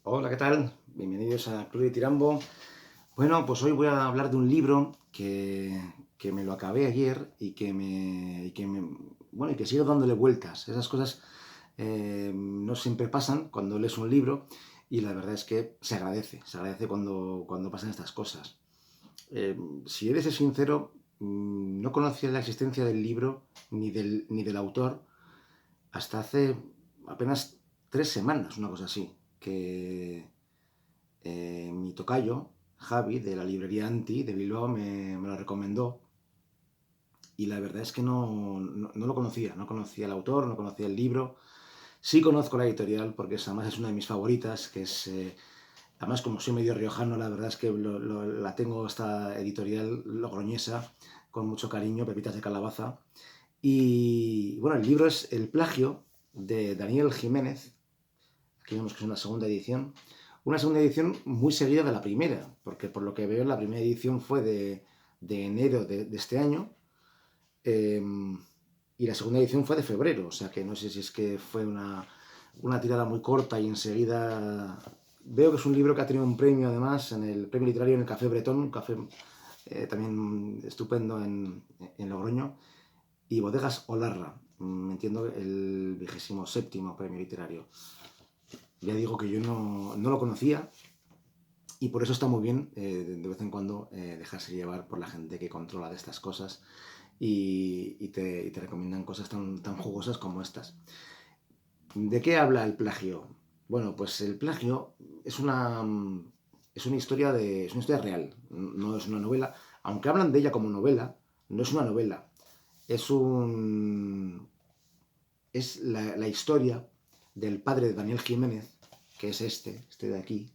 Hola, ¿qué tal? Bienvenidos a Club de Tirambo. Bueno, pues hoy voy a hablar de un libro que me lo acabé ayer y que sigo dándole vueltas. Esas cosas no siempre pasan cuando lees un libro y la verdad es que se agradece cuando pasan estas cosas. Eh, si he de ser sincero, no conocía la existencia del libro ni del autor hasta hace apenas 3 semanas, una cosa así, que mi tocayo, Javi, de la librería Anti de Bilbao, me lo recomendó y la verdad es que no lo conocía, no conocía el autor, no conocía el libro. Sí conozco la editorial porque además es una de mis favoritas, que es, además como soy medio riojano, la verdad es que la tengo esta editorial logroñesa con mucho cariño, Pepitas de Calabaza. Y bueno, el libro es El plagio de Daniel Jiménez, aquí vemos que es una segunda edición. Una segunda edición muy seguida de la primera, porque por lo que veo la primera edición fue de enero de este año eh, y la segunda edición fue de febrero, o sea que no sé si es que fue una tirada muy corta y enseguida... Veo que es un libro que ha tenido un premio además en el premio literario en el Café Bretón, un café también estupendo en Logroño, y Bodegas Olarra, entiendo el 27º premio literario. Ya digo que yo no lo conocía y por eso está muy bien de vez en cuando dejarse llevar por la gente que controla de estas cosas y te recomiendan cosas tan jugosas como estas. ¿De qué habla el plagio? Bueno, pues el plagio es es una historia real, no es una novela. Aunque hablan de ella como novela, no es una novela. Es un, es la historia del padre de Daniel Jiménez, que es este de aquí,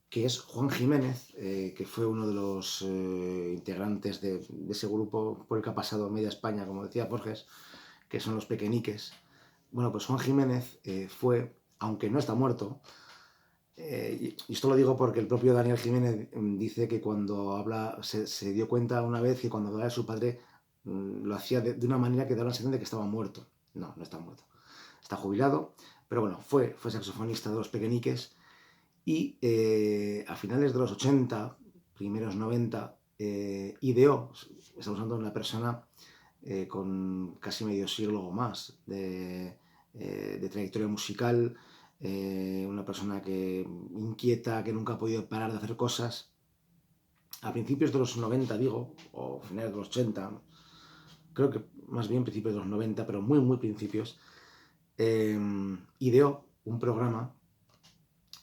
que es Juan Jiménez, que fue uno de los integrantes de ese grupo por el que ha pasado media España, como decía Borges, que son los pequeñiques. Bueno, pues Juan Jiménez fue, aunque no está muerto, y esto lo digo porque el propio Daniel Jiménez dice que cuando habla, se dio cuenta una vez que cuando hablaba de su padre lo hacía de una manera que daba la sensación de que estaba muerto. No está muerto. Está jubilado, pero bueno, fue saxofonista de los pequeñiques y a finales de los 80, primeros 90, ideó, estamos hablando de una persona con casi medio siglo o más de trayectoria musical, una persona que inquieta, que nunca ha podido parar de hacer cosas. A principios de los 90, digo, o finales de los 80, creo que más bien principios de los 90, pero muy principios, ideó un programa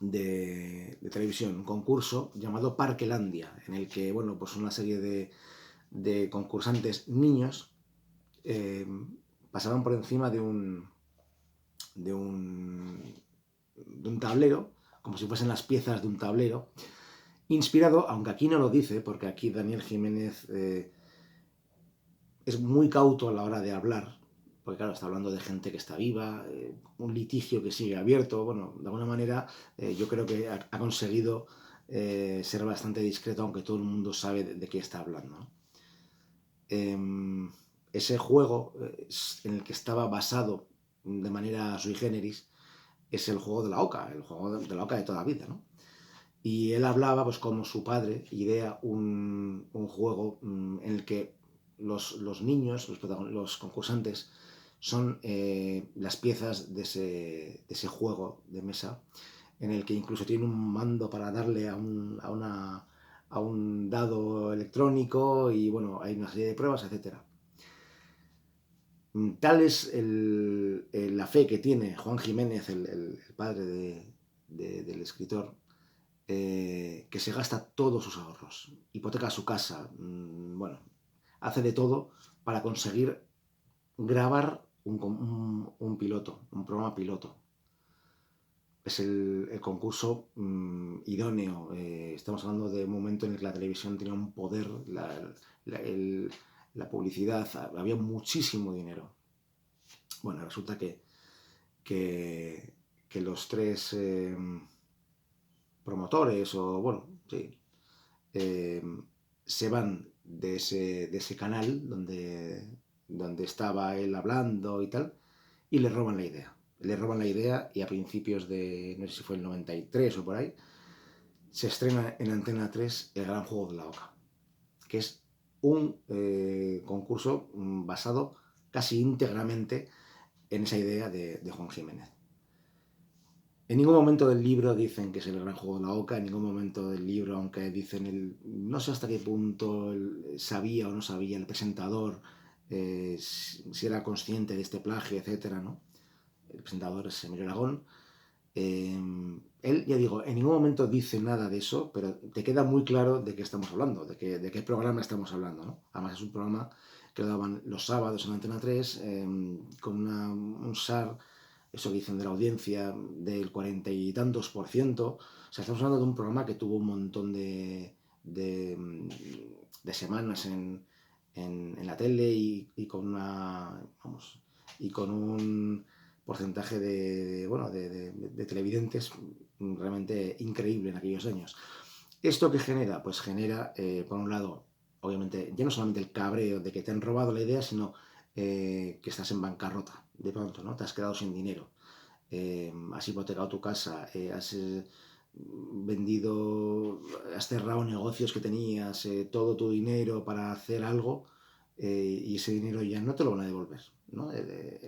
de televisión, un concurso llamado Parquelandia, en el que, bueno, pues una serie de concursantes niños eh, pasaban por encima de un, de un tablero, como si fuesen las piezas de un tablero, inspirado, aunque aquí no lo dice, porque aquí Daniel Jiménez es muy cauto a la hora de hablar, porque claro, está hablando de gente que está viva, un litigio que sigue abierto, bueno, de alguna manera yo creo que ha conseguido ser bastante discreto, aunque todo el mundo sabe de qué está hablando, ¿no? Ese juego en el que estaba basado de manera sui generis es el juego de la oca, el juego de la oca de toda la vida, ¿no? Y él hablaba, pues como su padre, idea un juego en el que los niños, los concursantes, son las piezas de ese juego de mesa, en el que incluso tiene un mando para darle a un dado electrónico y bueno, hay una serie de pruebas, etcétera. Tal es la fe que tiene Juan Jiménez, el padre del escritor, que se gasta todos sus ahorros, hipoteca su casa, bueno, hace de todo para conseguir grabar piloto, un programa piloto. Es el concurso idóneo. Estamos hablando de un momento en el que la televisión tenía un poder, la, el, la publicidad, había muchísimo dinero. Bueno, resulta que los tres promotores, o bueno, sí, eh, se van de ese canal donde estaba él hablando y tal, y le roban la idea. le roban la idea y a principios de, no sé si fue el 93 o por ahí, se estrena en Antena 3 El Gran Juego de la Oca, que es un concurso basado casi íntegramente en esa idea de Juan Jiménez. En ningún momento del libro dicen que es el gran juego de la Oca, en ningún momento del libro, aunque dicen no sé hasta qué punto sabía o no sabía el presentador si era consciente de este plagio, etcétera, ¿no? El presentador es Emilio Aragón. Él, ya digo, en ningún momento dice nada de eso, pero te queda muy claro de qué estamos hablando, de qué programa estamos hablando, ¿no? Además es un programa que lo daban los sábados en Antena 3, con un SAR, eso que dicen de la audiencia, del 40 y tantos por ciento. O sea, estamos hablando de un programa que tuvo un montón de semanas en la tele y con y con un porcentaje de televidentes realmente increíble en aquellos años. ¿Esto qué genera? Pues genera, por un lado, obviamente, ya no solamente el cabreo de que te han robado la idea, sino que estás en bancarrota de pronto, ¿no? Te has quedado sin dinero, has hipotecado tu casa, has vendido, has cerrado negocios que tenías, todo tu dinero para hacer algo, y ese dinero ya no te lo van a devolver, ¿no?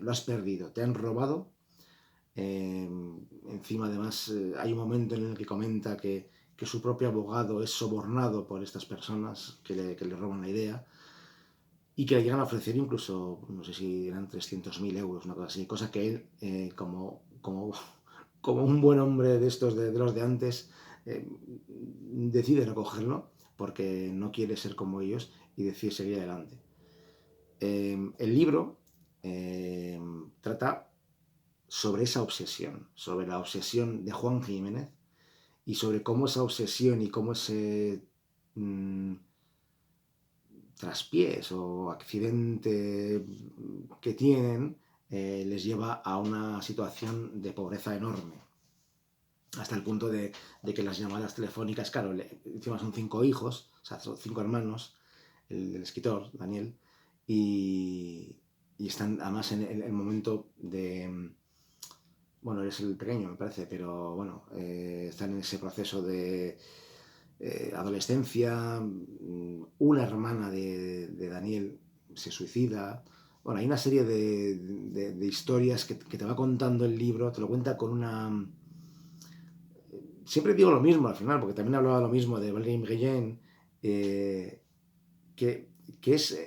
Lo has perdido, te han robado. Eh, Encima, además, hay un momento en el que comenta que su propio abogado es sobornado por estas personas que le roban la idea y que le llegan a ofrecer incluso, no sé si eran 300.000 euros, una cosa así, cosa que él, como un buen hombre de estos, de los de antes, decide no cogerlo porque no quiere ser como ellos y decide seguir adelante. El libro trata sobre la obsesión de Juan Jiménez y sobre cómo esa obsesión y cómo ese traspiés o accidente que tienen les lleva a una situación de pobreza enorme. Hasta el punto de que las llamadas telefónicas, claro, encima son 5 hijos, o sea, son 5 hermanos, el escritor, Daniel, y están además en el momento de, bueno, eres el pequeño, me parece, pero bueno, están en ese proceso de adolescencia. Una hermana de Daniel se suicida. Bueno, hay una serie de historias que te va contando el libro, te lo cuenta con una... Siempre digo lo mismo al final, porque también hablaba lo mismo de Valéry Guillén, que, que es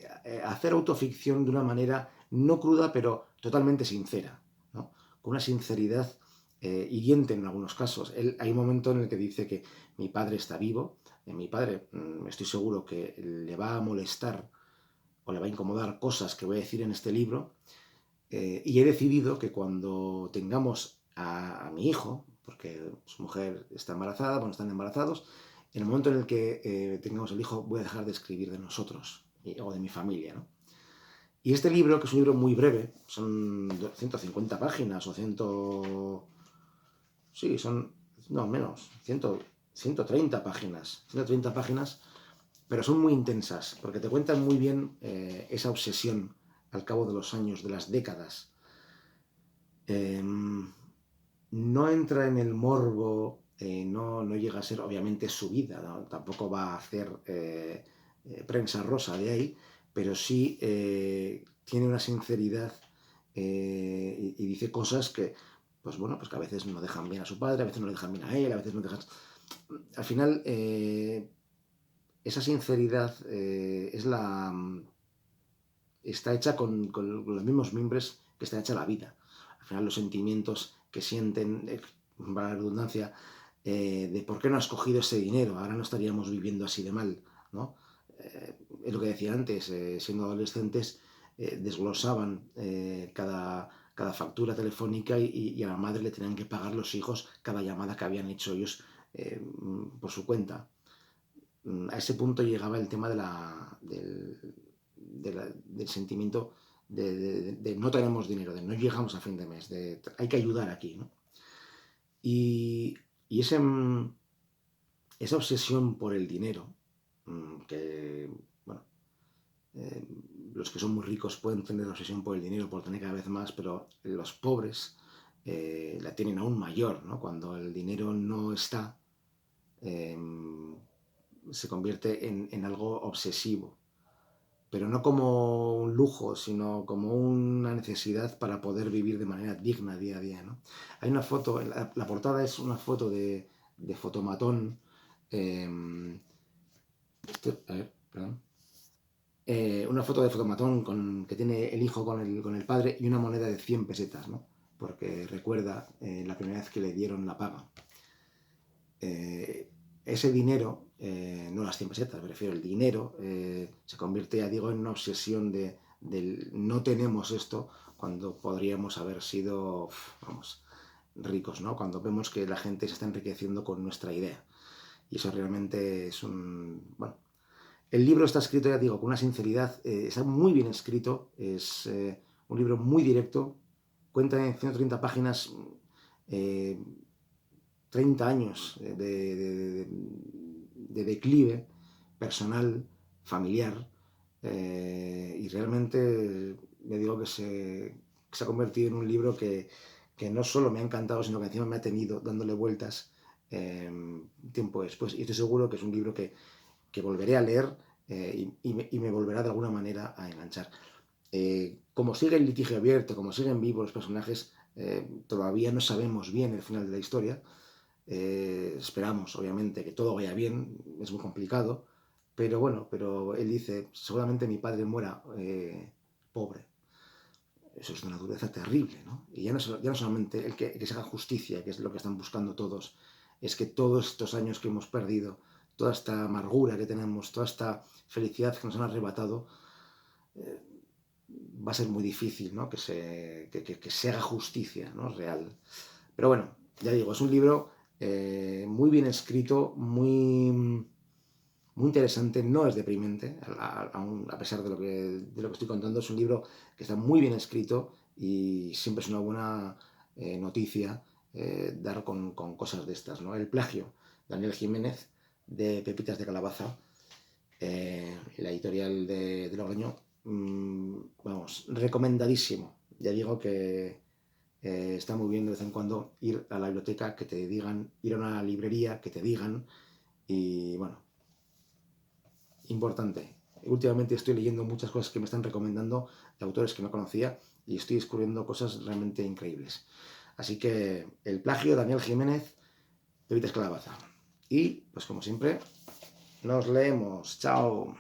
hacer autoficción de una manera no cruda, pero totalmente sincera, ¿no? Con una sinceridad hiriente en algunos casos. Hay un momento en el que dice que mi padre está vivo, mi padre estoy seguro que le va a molestar o le va a incomodar cosas que voy a decir en este libro, y he decidido que cuando tengamos a mi hijo, porque su mujer está embarazada, bueno, están embarazados, en el momento en el que tengamos el hijo voy a dejar de escribir de nosotros o de mi familia, ¿no? Y este libro, que es un libro muy breve, son 150 páginas o 100... Sí, son... No, menos, 130 páginas. 130 páginas, pero son muy intensas, porque te cuentan muy bien esa obsesión al cabo de los años, de las décadas. No entra en el morbo, no llega a ser obviamente su vida, ¿no? Tampoco va a hacer prensa rosa de ahí, pero sí tiene una sinceridad, y dice cosas que, pues bueno, pues que a veces no dejan bien a su padre, a veces no le dejan bien a él, a veces no dejan... Al final, esa sinceridad está hecha con los mismos mimbres que está hecha la vida. Al final los sentimientos que sienten, para la redundancia, de por qué no has cogido ese dinero, ahora no estaríamos viviendo así de mal, ¿no? Es lo que decía antes, siendo adolescentes, desglosaban cada factura telefónica y a la madre le tenían que pagar los hijos cada llamada que habían hecho ellos por su cuenta. A ese punto llegaba el tema del sentimiento de no tenemos dinero, de no llegamos a fin de mes, de hay que ayudar aquí, ¿no? Y esa obsesión por el dinero, que, bueno, eh, los que son muy ricos pueden tener obsesión por el dinero, por tener cada vez más, pero los pobres la tienen aún mayor, ¿no? Cuando el dinero no está, eh, se convierte en algo obsesivo, pero no como un lujo, sino como una necesidad para poder vivir de manera digna día a día, ¿no? Hay una foto, la portada es una foto de fotomatón. A ver, perdón. Una foto de fotomatón que tiene el hijo con el padre y una moneda de 100 pesetas, ¿no? Porque recuerda la primera vez que le dieron la paga. Ese dinero, no las 100 pesetas, me refiero, el dinero se convierte, ya digo, en una obsesión del no tenemos esto cuando podríamos haber sido, vamos, ricos, ¿no? Cuando vemos que la gente se está enriqueciendo con nuestra idea. Y eso realmente es bueno, el libro está escrito, ya digo, con una sinceridad, está muy bien escrito, es un libro muy directo, cuenta en 130 páginas eh, 30 años de declive personal, familiar, y realmente me digo que se ha convertido en un libro que no solo me ha encantado, sino que encima me ha tenido dándole vueltas tiempo después. Y estoy seguro que es un libro que volveré a leer y me volverá de alguna manera a enganchar. Como sigue el litigio abierto, como siguen vivos los personajes, todavía no sabemos bien el final de la historia. Esperamos, obviamente, que todo vaya bien, es muy complicado, pero bueno, pero él dice, seguramente mi padre muera pobre. Eso es de una dureza terrible, ¿no? Y ya no solamente el que se haga justicia, que es lo que están buscando todos, es que todos estos años que hemos perdido, toda esta amargura que tenemos, toda esta felicidad que nos han arrebatado, eh, va a ser muy difícil, ¿no? Que se haga justicia, ¿no? Real. Pero bueno, ya digo, es un libro muy bien escrito, muy interesante, no es deprimente, a pesar de lo que estoy contando. Es un libro que está muy bien escrito y siempre es una buena noticia dar con cosas de estas, ¿no? El plagio, Daniel Jiménez, de Pepitas de Calabaza, la editorial de Logroño, vamos, recomendadísimo. Ya digo que está muy bien de vez en cuando ir a la biblioteca, que te digan, ir a una librería, que te digan, y bueno, importante. Últimamente estoy leyendo muchas cosas que me están recomendando de autores que no conocía y estoy descubriendo cosas realmente increíbles. Así que el plagio, Daniel Jiménez, Pepitas Calabaza. Y, pues como siempre, nos leemos. Chao.